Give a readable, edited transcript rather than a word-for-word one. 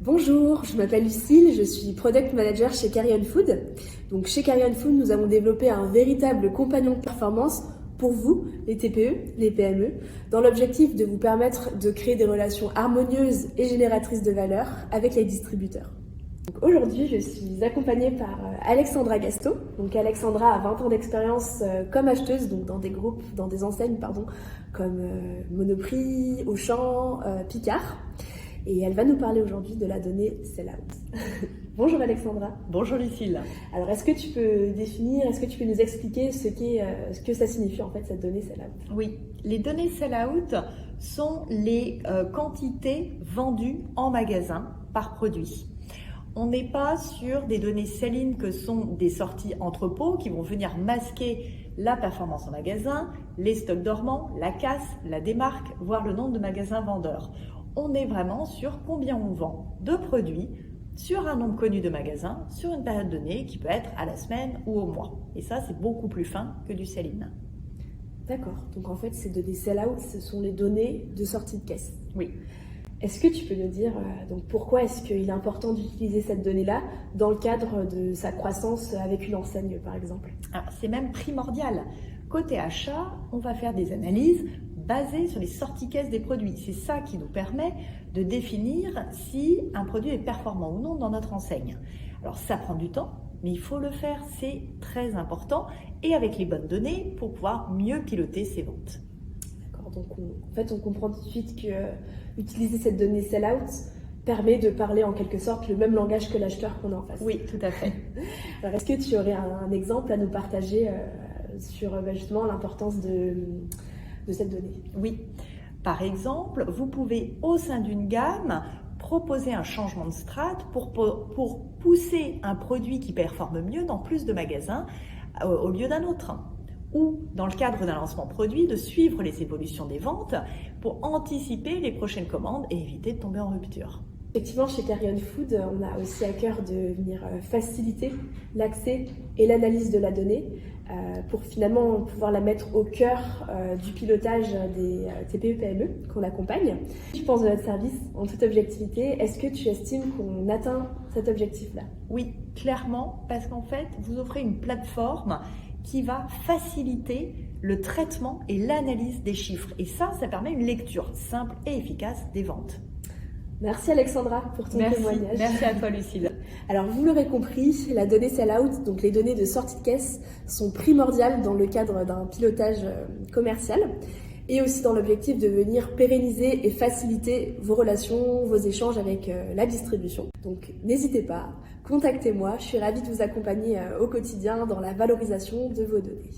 Bonjour, je m'appelle Lucille, je suis Product Manager chez Carrion Food. Donc chez Carrion Food, nous avons développé un véritable compagnon de performance pour vous, les TPE, les PME, dans l'objectif de vous permettre de créer des relations harmonieuses et génératrices de valeur avec les distributeurs. Donc aujourd'hui, je suis accompagnée par Alexandra Gasto. Donc Alexandra a 20 ans d'expérience comme acheteuse, donc dans des groupes, dans des enseignes, comme Monoprix, Auchan, Picard. Et elle va nous parler aujourd'hui de la donnée sell-out. Bonjour Alexandra. Bonjour Lucille. Alors est-ce que tu peux définir, est-ce que tu peux nous expliquer ce que ça signifie en fait cette donnée sell-out? Oui, les données sell-out sont les quantités vendues en magasin par produit. On n'est pas sur des données sell-in que sont des sorties entrepôts qui vont venir masquer la performance en magasin, les stocks dormants, la casse, la démarque, voire le nombre de magasins vendeurs. On est vraiment sur combien on vend de produits sur un nombre connu de magasins, sur une période donnée qui peut être à la semaine ou au mois. Et ça, c'est beaucoup plus fin que du sell-in. D'accord, donc en fait ces données sell-out, ce sont les données de sortie de caisse. Oui. Est-ce que tu peux nous dire donc pourquoi est-ce qu'il est important d'utiliser cette donnée-là dans le cadre de sa croissance avec une enseigne par exemple? Alors, c'est même primordial. Côté achat, on va faire des analyses basées sur les sorties caisse des produits. C'est ça qui nous permet de définir si un produit est performant ou non dans notre enseigne. Alors ça prend du temps, mais il faut le faire, c'est très important, et avec les bonnes données pour pouvoir mieux piloter ses ventes. D'accord, donc on comprend tout de suite que utiliser cette donnée sell-out permet de parler en quelque sorte le même langage que l'acheteur qu'on a en face. Oui, tout à fait. Alors est-ce que tu aurais un exemple à nous partager sur justement l'importance de cette donnée? Oui. Par exemple, vous pouvez au sein d'une gamme proposer un changement de strate pour pousser un produit qui performe mieux dans plus de magasins au lieu d'un autre. Ou dans le cadre d'un lancement produit, de suivre les évolutions des ventes pour anticiper les prochaines commandes et éviter de tomber en rupture. Effectivement, chez Carrion Food, on a aussi à cœur de venir faciliter l'accès et l'analyse de la donnée pour finalement pouvoir la mettre au cœur du pilotage des TPE-PME qu'on accompagne. Tu penses de notre service en toute objectivité, est-ce que tu estimes qu'on atteint cet objectif-là? Oui, clairement, parce qu'en fait, vous offrez une plateforme qui va faciliter le traitement et l'analyse des chiffres. Et ça permet une lecture simple et efficace des ventes. Merci Alexandra pour ton témoignage. Merci à toi Lucille. Alors vous l'aurez compris, la donnée sell-out, donc les données de sortie de caisse, sont primordiales dans le cadre d'un pilotage commercial et aussi dans l'objectif de venir pérenniser et faciliter vos relations, vos échanges avec la distribution. Donc n'hésitez pas, contactez-moi, je suis ravie de vous accompagner au quotidien dans la valorisation de vos données.